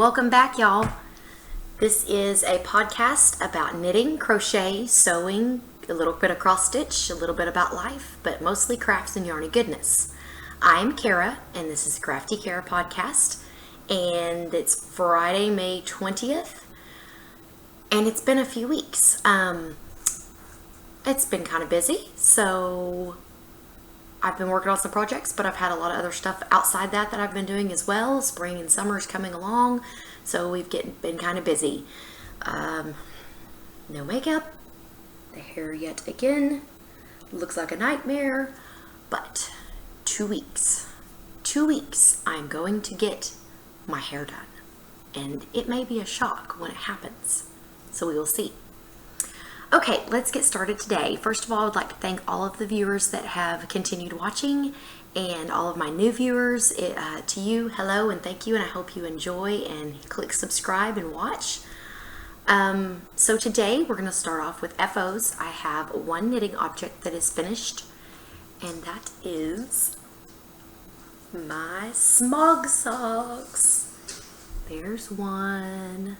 welcome back, y'all. This is a podcast about knitting, crochet, sewing, a little bit of cross stitch, a little bit about life, but mostly crafts and yarny goodness. I'm Kara, and this is the Crafty Kara podcast, and it's Friday, May 20th, and it's been a few weeks. It's been kind of busy, so I've been working on some projects, but I've had a lot of other stuff outside that I've been doing as well. Spring and summer is coming along, so we've been kind of busy. No makeup, the hair yet again looks like a nightmare, but 2 weeks. 2 weeks I'm going to get my hair done, and it may be a shock when it happens, so we will see. Okay, let's get started today. First of all, I would like to thank all of the viewers that have continued watching and all of my new viewers. To you, hello and thank you, and I hope you enjoy and click subscribe and watch. So today we're going to start off with FOs. I have one knitting object that is finished, and that is my smog socks. There's one.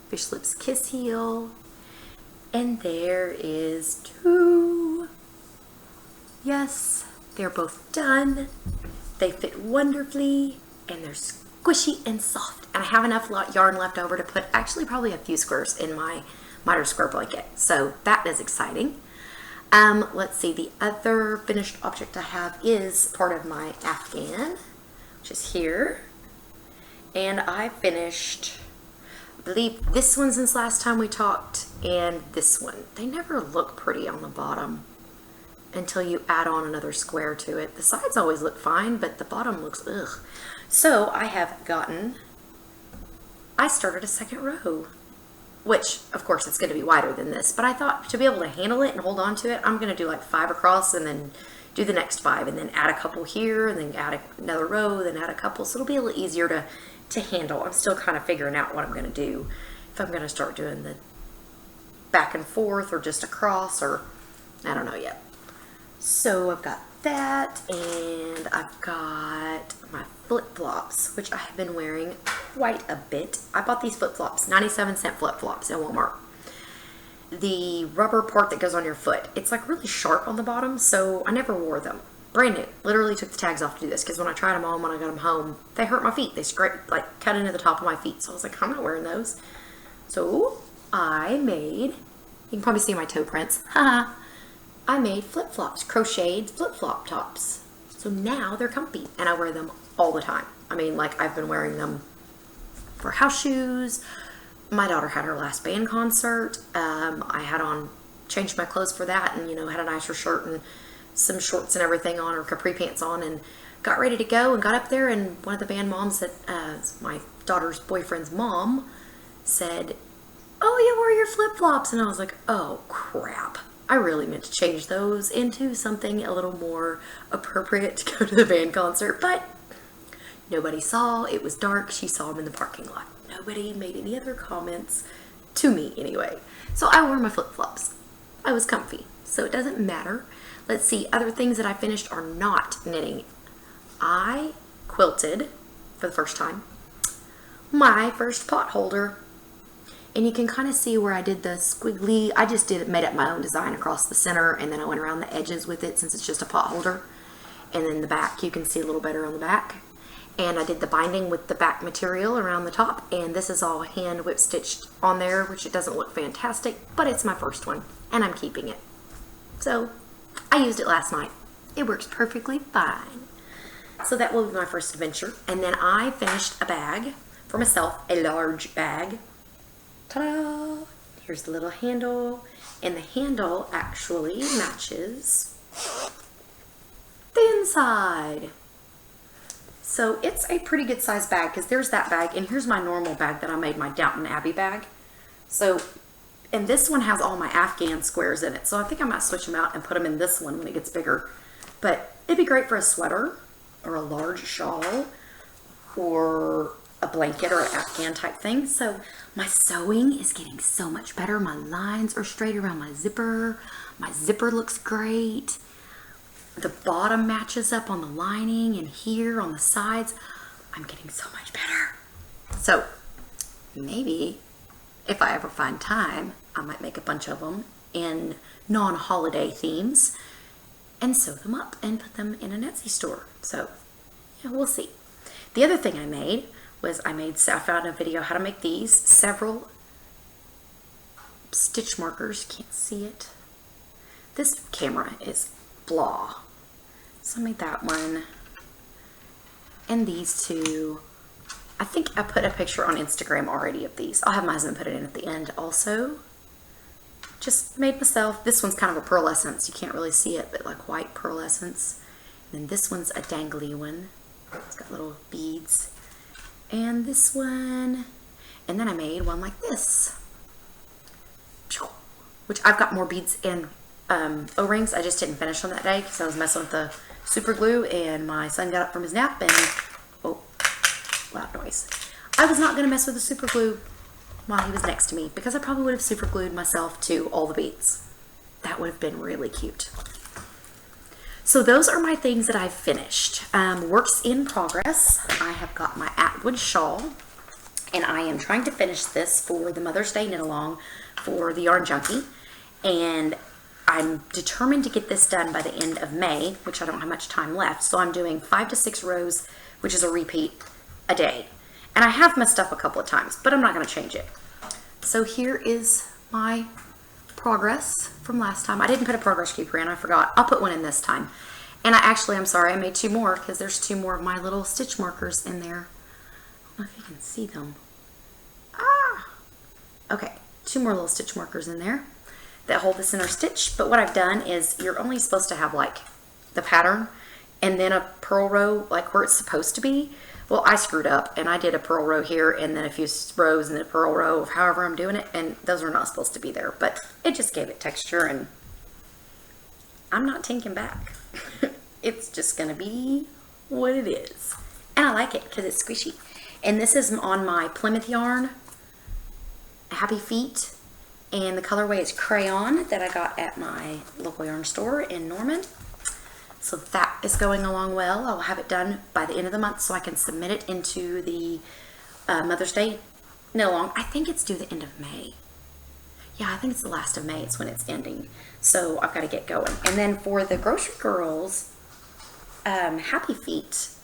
Fish lips kiss heel. And there is two. Yes, they're both done. They fit wonderfully, and they're squishy and soft. And I have enough yarn left over to put actually probably a few squares in my miter square blanket. So that is exciting. Let's see, the other finished object I have is part of my Afghan, which is here. And I finished, I believe, this one since last time we talked, and this one. They never look pretty on the bottom until you add on another square to it. The sides always look fine, but the bottom looks ugh. So I started a second row, which of course it's going to be wider than this, but I thought to be able to handle it and hold on to it, I'm going to do like 5 across and then do the next 5 and then add a couple here and then add another row, then add a couple, so it'll be a little easier to handle. I'm still kind of figuring out what I'm going to do, if I'm going to start doing the back and forth or just across, or I don't know yet. So I've got that, and I've got my flip-flops, which I have been wearing quite a bit. I bought these flip-flops, 97-cent flip-flops at Walmart. The rubber part that goes on your foot, it's like really sharp on the bottom, so I never wore them. Brand new. Literally took the tags off to do this, because when I tried them on when I got them home, they hurt my feet. They scraped, like cut into the top of my feet. So I was like, I'm not wearing those. So I made, you can probably see my toe prints. Haha. I made flip-flops, crocheted flip-flop tops. So now they're comfy, and I wear them all the time. I mean, like, I've been wearing them for house shoes. My daughter had her last band concert. I had on, changed my clothes for that, and, you know, had a nicer shirt and some shorts and everything on, or capri pants on, and got ready to go and got up there, and one of the band moms that my daughter's boyfriend's mom said, "Oh, you wore your flip-flops," and I was like, oh crap, I really meant to change those into something a little more appropriate to go to the band concert, but nobody saw. It was dark. She saw them in the parking lot. Nobody made any other comments to me anyway, so I wore my flip-flops. I was comfy, so it doesn't matter. Let's see, other things that I finished are not knitting. I quilted, for the first time, my first pot holder. And you can kind of see where I did the squiggly, I just made up my own design across the center, and then I went around the edges with it since it's just a pot holder. And then the back, you can see a little better on the back. And I did the binding with the back material around the top, and this is all hand whip stitched on there, which it doesn't look fantastic, but it's my first one, and I'm keeping it. So I used it last night. It works perfectly fine. So that will be my first adventure. And then I finished a bag for myself, a large bag. Ta-da! Here's the little handle, and the handle actually matches the inside. So it's a pretty good size bag, because there's that bag, and here's my normal bag that I made, my Downton Abbey bag. So, and this one has all my Afghan squares in it, so I think I might switch them out and put them in this one when it gets bigger. But it'd be great for a sweater, or a large shawl, or a blanket or an Afghan type thing. So my sewing is getting so much better. My lines are straight around my zipper. My zipper looks great. The bottom matches up on the lining, and here on the sides. I'm getting so much better. So maybe if I ever find time, I might make a bunch of them in non-holiday themes and sew them up and put them in an Etsy store. So yeah, we'll see. The other thing I made was I found a video how to make these several stitch markers. Can't see it. This camera is blah. So I made that one. And these two. I think I put a picture on Instagram already of these. I'll have my husband put it in at the end also. Just made myself. This one's kind of a pearlescence. You can't really see it, but like white pearlescence. And then this one's a dangly one. It's got little beads. And this one. And then I made one like this. Which I've got more beads and O-rings. I just didn't finish on that day because I was messing with the super glue and my son got up from his nap and, oh, loud noise. I was not going to mess with the super glue while he was next to me because I probably would have super glued myself to all the beads. That would have been really cute. So those are my things that I've finished. Works in progress. I have got my Atwood shawl and I am trying to finish this for the Mother's Day knit along for the Yarn Junkie. And I'm determined to get this done by the end of May, which I don't have much time left. So I'm doing 5 to 6 rows, which is a repeat a day. And I have messed up a couple of times, but I'm not going to change it. So here is my progress from last time. I didn't put a progress keeper in, I forgot. I'll put one in this time. And I'm sorry, I made 2 more because there's 2 more of my little stitch markers in there. I don't know if you can see them. Ah! Okay, 2 more little stitch markers in there that hold the center stitch. But what I've done is you're only supposed to have like the pattern and then a purl row like where it's supposed to be. Well, I screwed up and I did a purl row here and then a few rows and then a purl row of however I'm doing it, and those are not supposed to be there, but it just gave it texture and I'm not taking back. It's just gonna be what it is. And I like it because it's squishy. And this is on my Plymouth yarn, Happy Feet. And the colorway is Crayon that I got at my local yarn store in Norman. So that is going along well. I'll have it done by the end of the month so I can submit it into the Mother's Day knit along. I think it's due the end of May. Yeah, I think it's the last of May. It's when it's ending. So I've got to get going. And then for the Grocery Girls Happy Feet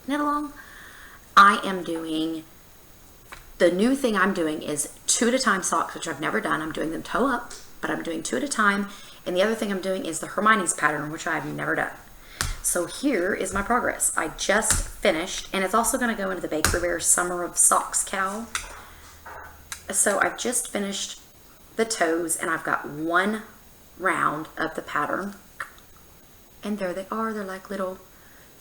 knit along, I am doing, the new thing I'm doing is 2 at a time socks, which I've never done. I'm doing them toe up, but I'm doing 2 at a time. And the other thing I'm doing is the Hermione's pattern, which I've never done. So here is my progress. I just finished, and it's also going to go into the Bakery Bear Summer of Socks cowl. So I've just finished the toes, and I've got 1 round of the pattern. And there they are. They're like little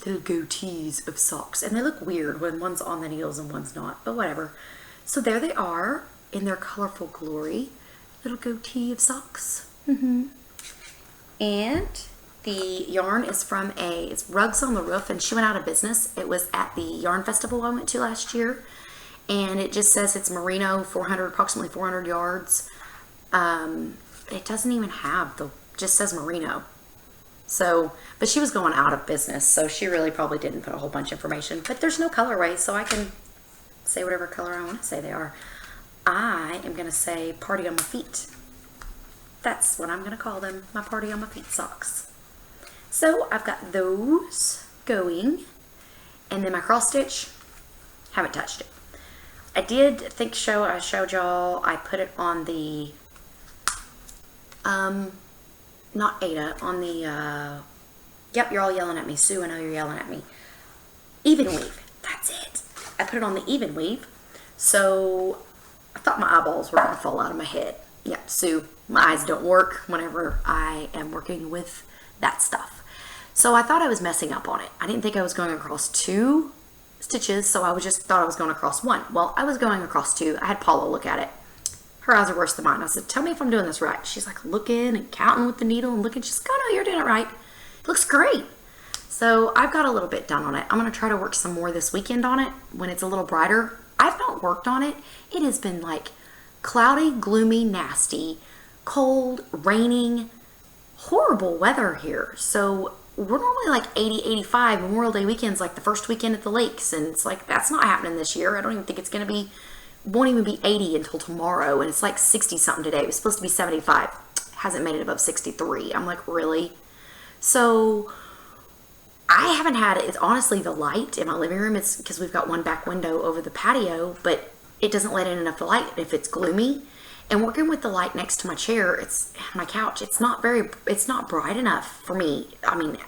goatees of socks. And they look weird when one's on the needles and one's not, but whatever. So there they are in their colorful glory. Little goatee of socks. And the yarn is from it's Rugs on the Roof, and she went out of business. It was at the yarn festival I went to last year, and it just says it's merino, approximately 400 yards. It doesn't even have just says merino. So, but she was going out of business, so she really probably didn't put a whole bunch of information. But there's no colorway, so I can say whatever color I want to say they are. I am going to say Party on My Feet. That's what I'm going to call them, my Party on My Feet socks. So I've got those going, and then my cross stitch, haven't touched it. I did think I showed y'all, I put it on the, not Ada, on the, yep, you're all yelling at me. Sue, I know you're yelling at me. Even weave, that's it. I put it on the even weave, so I thought my eyeballs were going to fall out of my head. Yeah, Sue, my eyes don't work whenever I am working with that stuff. So I thought I was messing up on it. I didn't think I was going across 2 stitches, so I just thought I was going across 1. Well, I was going across 2. I had Paula look at it. Her eyes are worse than mine. I said, tell me if I'm doing this right. She's like looking and counting with the needle and looking. She's like, oh no, you're doing it right. It looks great. So I've got a little bit done on it. I'm going to try to work some more this weekend on it when it's a little brighter. I've not worked on it. It has been like cloudy, gloomy, nasty, cold, raining, horrible weather here. So we're normally like 80, 85. Memorial Day weekend's like the first weekend at the lakes, and it's like, that's not happening this year. I don't even think it's going to be, won't even be 80 until tomorrow, and it's like 60 something today. It was supposed to be 75. Hasn't made it above 63. I'm like, really? So I haven't had it. It's honestly the light in my living room. It's because we've got one back window over the patio, but it doesn't let in enough light if it's gloomy. And working with the light next to my chair, it's my couch, it's not bright enough for me. I mean,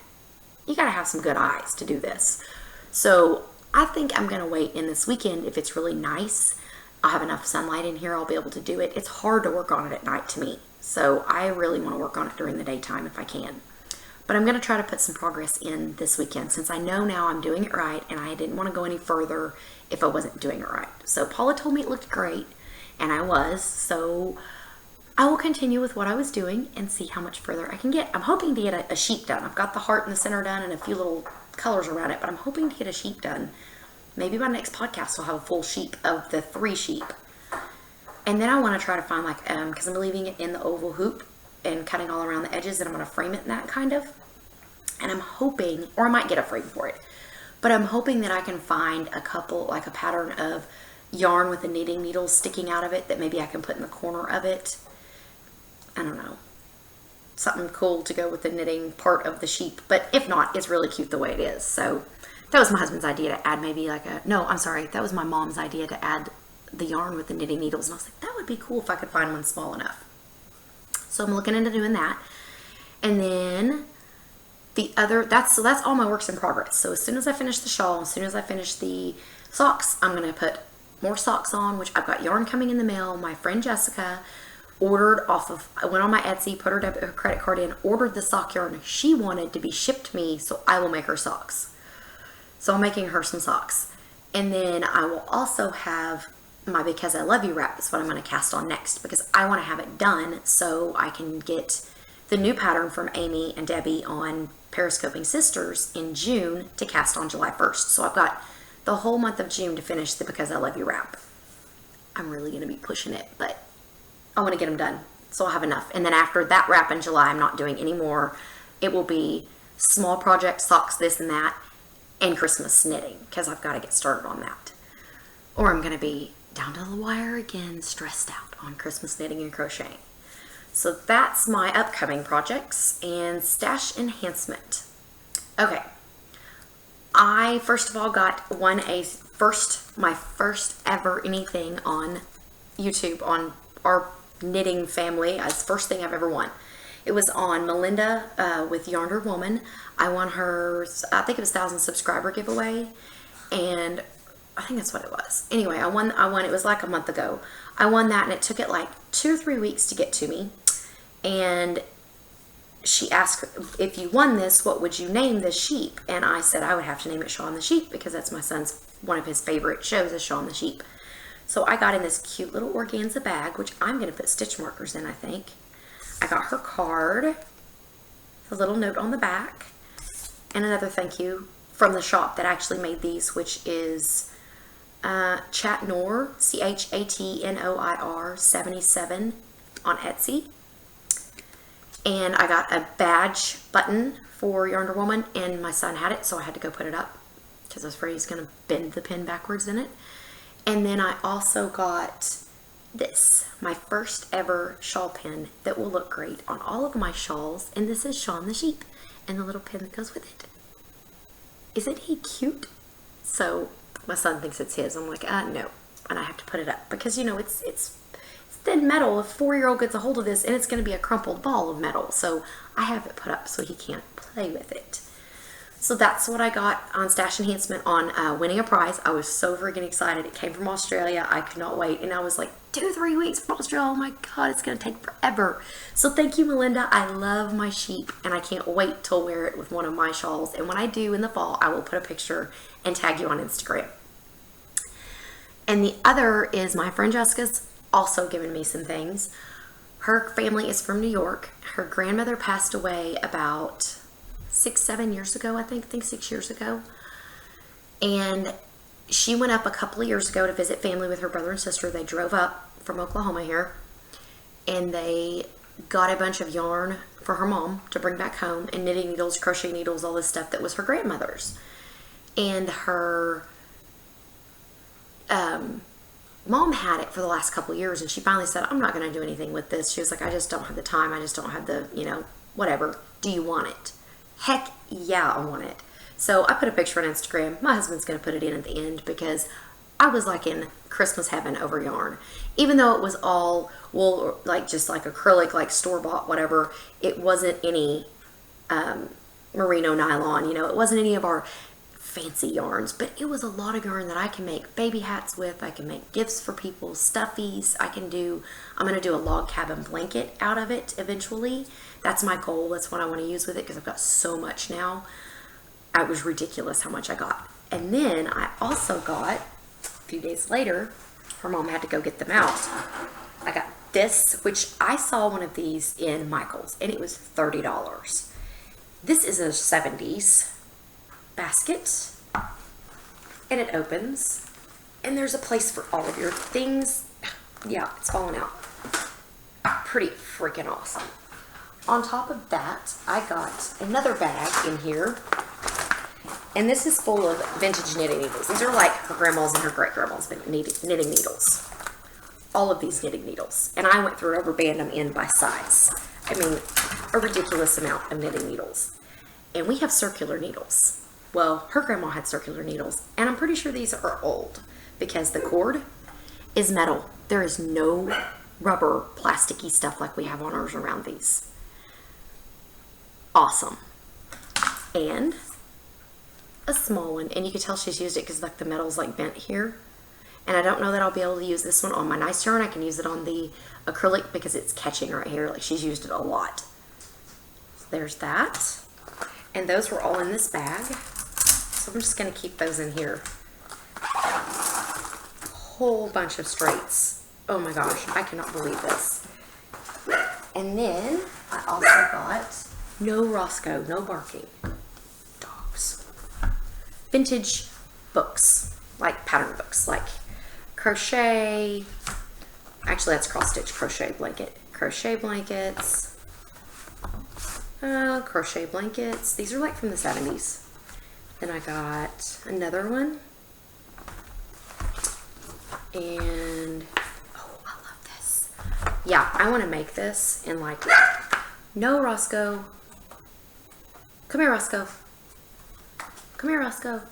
you gotta have some good eyes to do this. So I think I'm gonna wait in this weekend. If it's really nice, I'll have enough sunlight in here, I'll be able to do it. It's hard to work on it at night to me. So I really want to work on it during the daytime if I can. But I'm going to try to put some progress in this weekend, since I know now I'm doing it right, and I didn't want to go any further if I wasn't doing it right. So Paula told me it looked great, and I was. So I will continue with what I was doing and see how much further I can get. I'm hoping to get a sheep done. I've got the heart in the center done and a few little colors around it, but I'm hoping to get a sheep done. Maybe my next podcast will have a full sheep of the 3 sheep. And then I want to try to find like, because I'm leaving it in the oval hoop and cutting all around the edges, and I'm going to frame it in that kind of. And I'm hoping, or I might get a frame for it, but I'm hoping that I can find a couple, like a pattern of yarn with the knitting needles sticking out of it that maybe I can put in the corner of it. I don't know. Something cool to go with the knitting part of the sheep. But if not, it's really cute the way it is. So that was my husband's idea to add maybe like no, I'm sorry. That was my mom's idea to add the yarn with the knitting needles. And I was like, that would be cool if I could find one small enough. So I'm looking into doing that. And then the other, that's all my works in progress. So as soon as I finish the shawl, as soon as I finish the socks, I'm going to put more socks on, which I've got yarn coming in the mail. My friend Jessica ordered off of, I went on my Etsy, put her credit card in, ordered the sock yarn she wanted to be shipped to me, so I will make her socks. So I'm making her some socks. And then I will also have my Because I Love You wrap. That's what I'm going to cast on next, because I want to have it done so I can get the new pattern from Amy and Debbie on Periscoping Sisters in June to cast on July 1st. So I've got the whole month of June to finish the Because I Love You wrap. I'm really going to be pushing it, but I want to get them done so I'll have enough. And then after that wrap in July, I'm not doing any more. It will be small projects, socks, this and that, and Christmas knitting, because I've got to get started on that. Or I'm going to be down to the wire again, stressed out on Christmas knitting and crocheting. So that's my upcoming projects and stash enhancement. Okay. I first of all got my first ever anything on YouTube on our knitting family as first thing I've ever won. It was on Melinda with Yonder Woman. I won her, I think it was 1,000 subscriber giveaway, and I think that's what it was. Anyway, I won, it was like a month ago. I won that, and it took it like 2 or 3 weeks to get to me. And she asked, if you won this, what would you name this sheep? And I said I would have to name it Shaun the Sheep, because that's my son's, one of his favorite shows is Shaun the Sheep. So I got in this cute little organza bag, which I'm going to put stitch markers in, I think. I got her card, a little note on the back, and another thank you from the shop that actually made these, which is Chatnoir, Chatnoir 77 on Etsy. And I got a badge button for Yonder Woman, and my son had it, so I had to go put it up because I was afraid he's going to bend the pin backwards in it. And then I also got this, my first ever shawl pin that will look great on all of my shawls, and this is Shaun the Sheep and the little pin that goes with it. Isn't he cute? So my son thinks it's his. I'm like, no. And I have to put it up because, you know, it's thin metal. A 4-year-old gets a hold of this, and it's going to be a crumpled ball of metal. So I have it put up so he can't play with it. So that's what I got on Stash Enhancement on winning a prize. I was so freaking excited. It came from Australia. I could not wait. And I was like, 2-3 weeks from Australia. Oh my God, it's going to take forever. So thank you, Melinda. I love my sheep, and I can't wait to wear it with one of my shawls. And when I do in the fall, I will put a picture and tag you on Instagram. And the other is my friend Jessica's also given me some things. Her family is from New York. Her grandmother passed away about 6-7 years ago, I think 6 years ago. And she went up a couple of years ago to visit family with her brother and sister. They drove up from Oklahoma here, and they got a bunch of yarn for her mom to bring back home, and knitting needles, crochet needles, all this stuff that was her grandmother's. And her mom had it for the last couple years, and she finally said, I'm not going to do anything with this. She was like, I just don't have the time. I just don't have the, whatever. Do you want it? Heck yeah, I want it. So I put a picture on Instagram. My husband's going to put it in at the end because I was like in Christmas heaven over yarn. Even though it was all wool, or like just like acrylic, like store-bought, whatever, it wasn't any merino nylon, it wasn't any of our fancy yarns, but it was a lot of yarn that I can make baby hats with. I can make gifts for people, stuffies. I'm going to do a log cabin blanket out of it eventually. That's my goal. That's what I want to use with it because I've got so much now. It was ridiculous how much I got. And then I also got, a few days later, her mom had to go get them out. I got this, which I saw one of these in Michael's, and it was $30. This is a 70s basket, and it opens, and there's a place for all of your things. Yeah, it's falling out. Pretty freaking awesome. On top of that, I got another bag in here, and this is full of vintage knitting needles. These are like her grandma's and her great-grandma's knitting needles. All of these knitting needles. And I went through rubber band them in by size. I mean, a ridiculous amount of knitting needles. And we have circular needles. Well, her grandma had circular needles, and I'm pretty sure these are old because the cord is metal. There is no rubber, plasticky stuff like we have on ours around these. Awesome. And a small one, and you can tell she's used it because like the metal's like bent here. And I don't know that I'll be able to use this one on my nice yarn. I can use it on the acrylic because it's catching right here. Like she's used it a lot. So there's that. And those were all in this bag. So I'm just going to keep those in here. Whole bunch of straights. Oh my gosh, I cannot believe this. And then I also got no Roscoe, no barking. Dogs. Vintage books, like pattern books, like crochet. Actually, that's cross stitch crochet blanket. Crochet blankets. Crochet blankets. These are like from the 70s. Then I got another one. And, oh, I love this. Yeah, I want to make this in like, no Roscoe. Come here, Roscoe. Come here, Roscoe.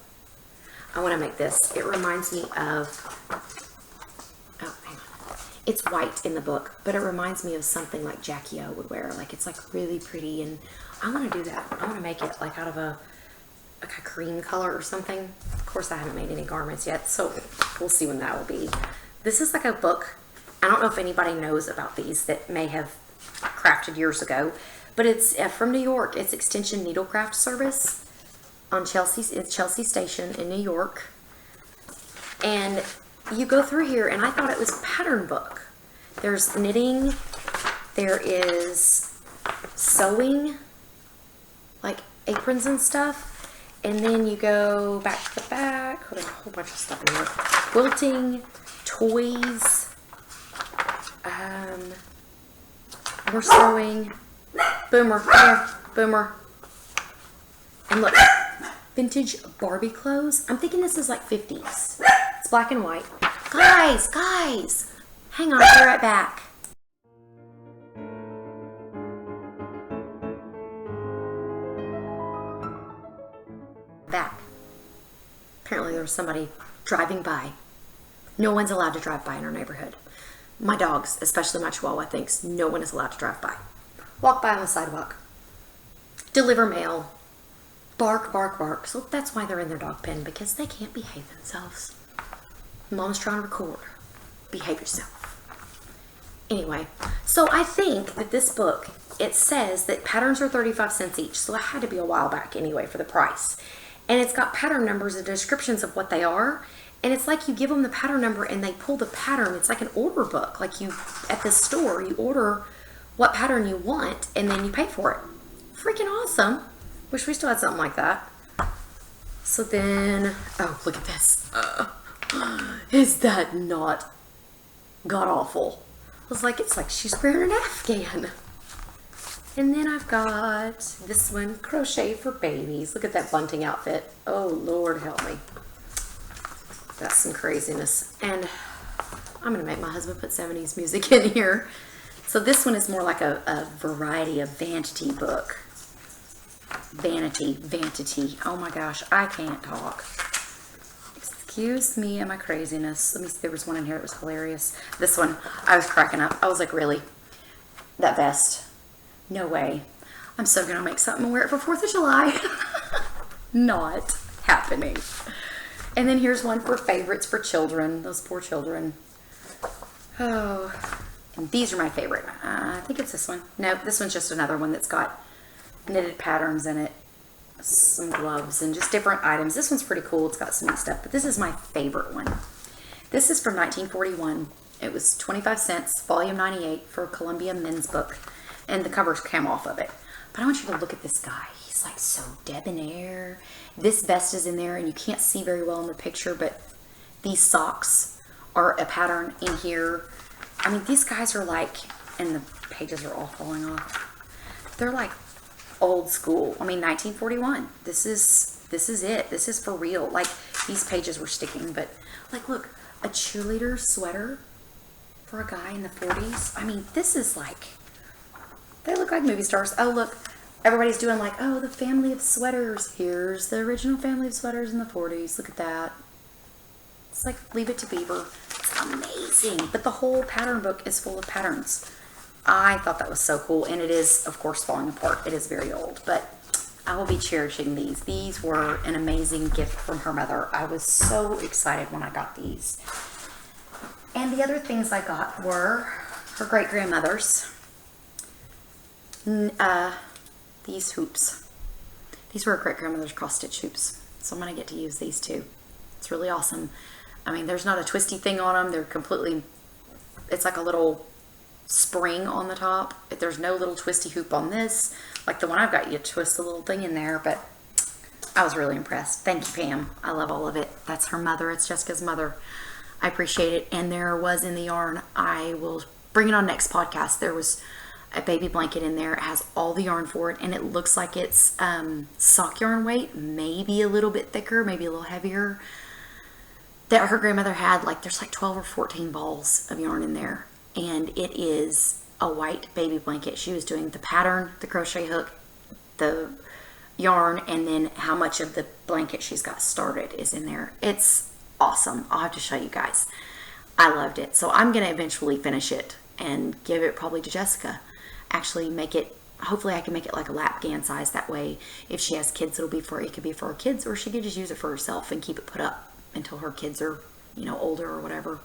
I want to make this. It reminds me of, oh, hang on. It's white in the book, but it reminds me of something like Jackie O would wear. Like, it's like really pretty, and I want to do that. I want to make it like out of like a cream color or something. Of course, I haven't made any garments yet, so we'll see when that will be. This is like a book. I don't know if anybody knows about these that may have crafted years ago, but it's from New York. It's Extension Needlecraft Service on Chelsea Station in New York. And you go through here, and I thought it was a pattern book. There's knitting, there is sewing, like aprons and stuff. And then you go back to the back. Oh, there's a whole bunch of stuff in here. Quilting, toys, more sewing. Boomer, come here, Boomer. And look, vintage Barbie clothes. I'm thinking this is like 50s. It's black and white. Guys, hang on, I'll be right back. Back. Apparently there was somebody driving by. No one's allowed to drive by in our neighborhood. My dogs, especially my Chihuahua, thinks no one is allowed to drive by. Walk by on the sidewalk. Deliver mail. Bark, bark, bark. So that's why they're in their dog pen, because they can't behave themselves. Mom's trying to record. Behave yourself. Anyway, so I think that this book, it says that patterns are 35 cents each. So it had to be a while back anyway for the price. And it's got pattern numbers and descriptions of what they are. And it's like you give them the pattern number and they pull the pattern. It's like an order book. Like you, at the store, you order what pattern you want and then you pay for it. Freaking awesome. Wish we still had something like that. So then, oh, look at this. Is that not god awful? I was like, it's like she's wearing an Afghan. And then I've got this one, Crochet for Babies. Look at that bunting outfit. Oh, Lord help me. That's some craziness. And I'm going to make my husband put 70s music in here. So this one is more like a variety of vanity book. Vanity. Oh my gosh, I can't talk. Excuse me and my craziness. Let me see, there was one in here that was hilarious. This one, I was cracking up. I was like, really? That vest? No way. I'm so gonna make something and wear it for 4th of July. Not happening. And then here's one for favorites for children. Those poor children. Oh, and these are my favorite. I think it's this one. No, this one's just another one that's got knitted patterns in it. Some gloves and just different items. This one's pretty cool. It's got some neat stuff, but this is my favorite one. This is from 1941. It was 25 cents, volume 98 for Columbia Men's Book, and the covers came off of it. But I want you to look at this guy. He's like so debonair. This vest is in there, and you can't see very well in the picture, but these socks are a pattern in here. I mean, these guys are like, and the pages are all falling off. They're like old school. I mean, 1941. This is it. This is for real. Like, these pages were sticking, but like, look, a cheerleader sweater for a guy in the 40s. I mean, this is like, they look like movie stars. Oh, look, everybody's doing like, oh, the family of sweaters. Here's the original family of sweaters in the 40s. Look at that. It's like Leave It to Beaver. It's amazing. But the whole pattern book is full of patterns. I thought that was so cool, and it is, of course, falling apart. It is very old, but I will be cherishing these. These were an amazing gift from her mother. I was so excited when I got these. And the other things I got were her great-grandmother's. These hoops. These were her great-grandmother's cross-stitch hoops, so I'm going to get to use these too. It's really awesome. I mean, there's not a twisty thing on them. They're completely, it's like a little spring on the top. There's no little twisty hoop on this. Like the one I've got, you twist a little thing in there, but I was really impressed. Thank you, Pam. I love all of it. That's her mother. It's Jessica's mother. I appreciate it. And there was in the yarn, I will bring it on next podcast. There was a baby blanket in there. It has all the yarn for it, and it looks like it's sock yarn weight, maybe a little bit thicker, maybe a little heavier. That her grandmother had, like, there's like 12 or 14 balls of yarn in there, and it is a white baby blanket. She was doing the pattern, the crochet hook, the yarn, and then how much of the blanket she's got started is in there. It's awesome. I'll have to show you guys. I loved it. So I'm going to eventually finish it and give it probably to Jessica. Actually make it, hopefully I can make it like a lapgan size. That way, if she has kids, it could be for her kids, or she could just use it for herself and keep it put up until her kids are, you know, older or whatever.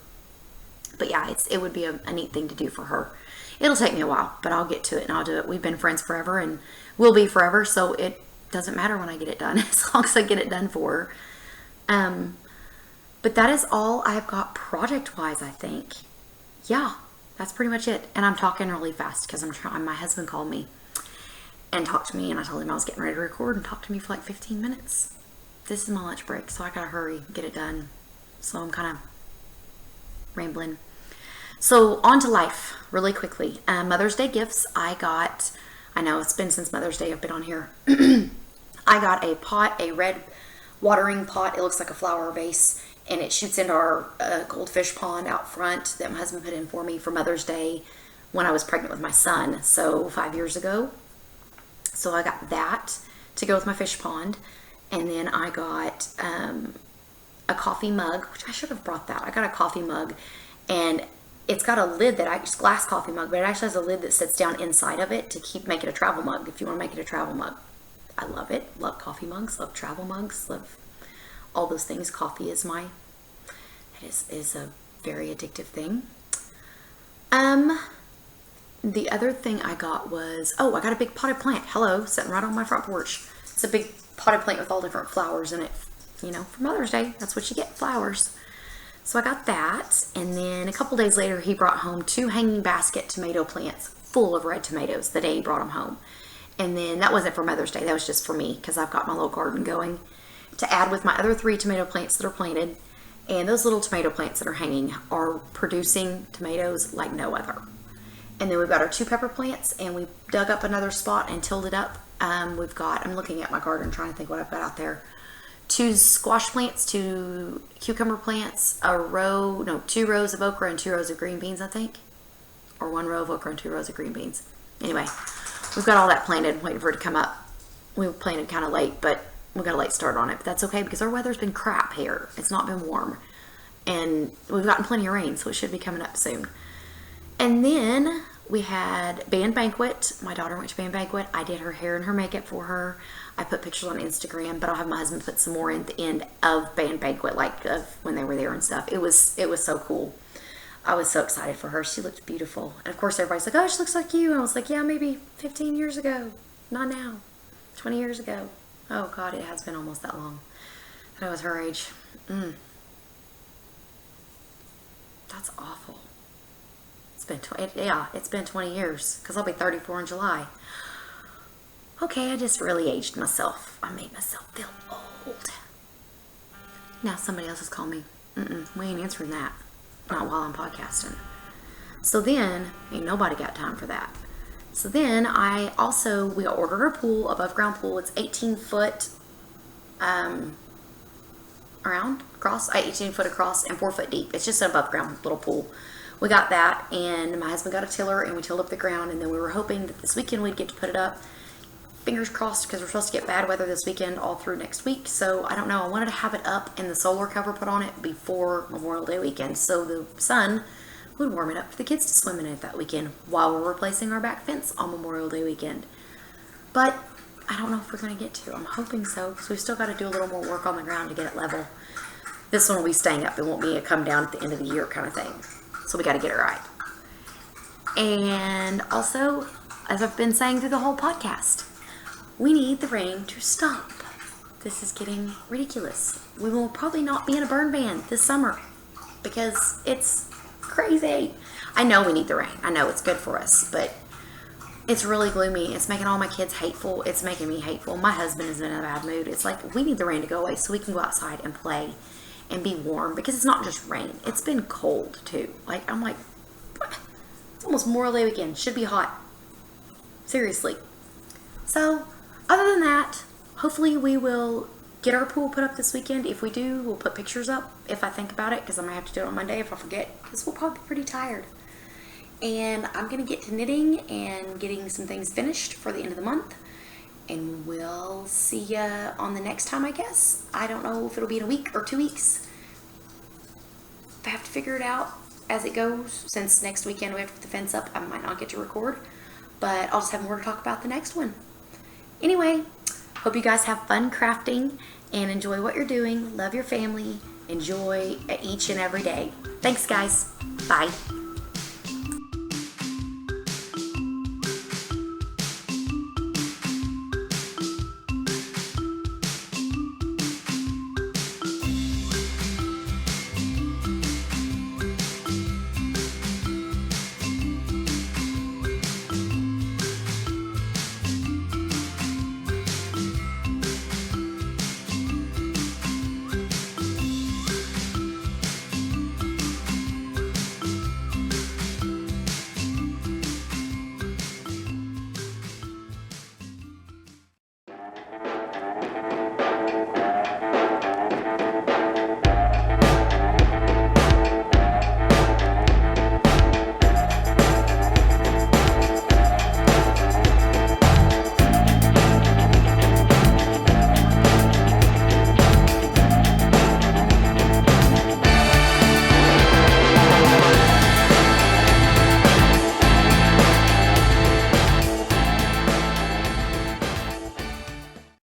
But yeah, it would be a neat thing to do for her. It'll take me a while, but I'll get to it and I'll do it. We've been friends forever and will be forever, so it doesn't matter when I get it done, as long as I get it done for her. But that is all I've got project-wise, I think. Yeah, that's pretty much it. And I'm talking really fast because my husband called me and talked to me, and I told him I was getting ready to record, and talked to me for like 15 minutes. This is my lunch break, so I gotta hurry, get it done. So I'm kind of rambling. So on to life really quickly. Mother's Day gifts. I know it's been since Mother's Day I've been on here. I got a pot, a red watering pot. It looks like a flower vase, and it shoots into our goldfish pond out front that my husband put in for me for Mother's Day when I was pregnant with my son, so 5 years ago. So I got that to go with my fish pond. And then I got a coffee mug, which I should have brought that. I got a coffee mug, and it's got a lid it's glass coffee mug, but it actually has a lid that sits down inside of it to make it a travel mug, if you want to make it a travel mug. I love it. Love coffee mugs, love travel mugs, love all those things. Coffee is is a very addictive thing. The other thing I got was, I got a big potted plant. Hello, sitting right on my front porch. It's a big potted plant with all different flowers in it. You know, for Mother's Day, that's what you get, flowers. So I got that, and then a couple days later, he brought home 2 hanging basket tomato plants full of red tomatoes the day he brought them home. And then that wasn't for Mother's Day, that was just for me, because I've got my little garden going, to add with my other 3 tomato plants that are planted. And those little tomato plants that are hanging are producing tomatoes like no other. And then we've got our 2 pepper plants, and we dug up another spot and tilled it up. We've got, I'm looking at my garden trying to think what I've got out there. 2 squash plants, 2 cucumber plants, 2 rows of okra and 2 rows of green beans, I think. Or 1 row of okra and 2 rows of green beans. Anyway, we've got all that planted, waiting for it to come up. We planted kind of late, but we got a late start on it. But that's okay because our weather's been crap here. It's not been warm. And we've gotten plenty of rain, so it should be coming up soon. And then we had band banquet. My daughter went to band banquet. I did her hair and her makeup for her. I put pictures on Instagram, but I'll have my husband put some more in the end of band banquet, like of when they were there and stuff. It was so cool. I was so excited for her. She looked beautiful. And of course everybody's like, oh, she looks like you. And I was like, yeah, maybe 15 years ago. Not now. 20 years ago. Oh God, it has been almost that long. And I was her age. That's awful. It's been 20 years because I'll be 34 in July. Okay, I just really aged myself. I made myself feel old. Now somebody else is calling me. We ain't answering that. Not while I'm podcasting. So then, ain't nobody got time for that. So then we ordered our pool, above ground pool. It's 18 foot across and 4 foot deep. It's just an above ground little pool. We got that, and my husband got a tiller, and we tilled up the ground, and then we were hoping that this weekend we'd get to put it up. Fingers crossed, because we're supposed to get bad weather this weekend all through next week. So I don't know. I wanted to have it up and the solar cover put on it before Memorial Day weekend, so the sun would warm it up for the kids to swim in it that weekend while we're replacing our back fence on Memorial Day weekend. But I don't know if we're going to get to. I'm hoping so, because we've still got to do a little more work on the ground to get it level. This one will be staying up. It won't be a come down at the end of the year kind of thing. So we got to get it right. And also, as I've been saying through the whole podcast, we need the rain to stop. This is getting ridiculous. We will probably not be in a burn ban this summer because it's crazy. I know we need the rain. I know it's good for us, but it's really gloomy. It's making all my kids hateful. It's making me hateful. My husband is in a bad mood. It's like we need the rain to go away so we can go outside and play and be warm, because it's not just rain. It's been cold too. Like, I'm like, what? It's almost Memorial Day weekend. Should be hot. Seriously. So, other than that, hopefully we will get our pool put up this weekend. If we do, we'll put pictures up if I think about it, because I might have to do it on Monday if I forget, because we'll probably be pretty tired. And I'm going to get to knitting and getting some things finished for the end of the month. And we'll see ya on the next time, I guess. I don't know if it'll be in a week or 2 weeks. I have to figure it out as it goes. Since next weekend we have to put the fence up, I might not get to record. But I'll just have more to talk about the next one. Anyway, hope you guys have fun crafting and enjoy what you're doing. Love your family. Enjoy each and every day. Thanks, guys. Bye.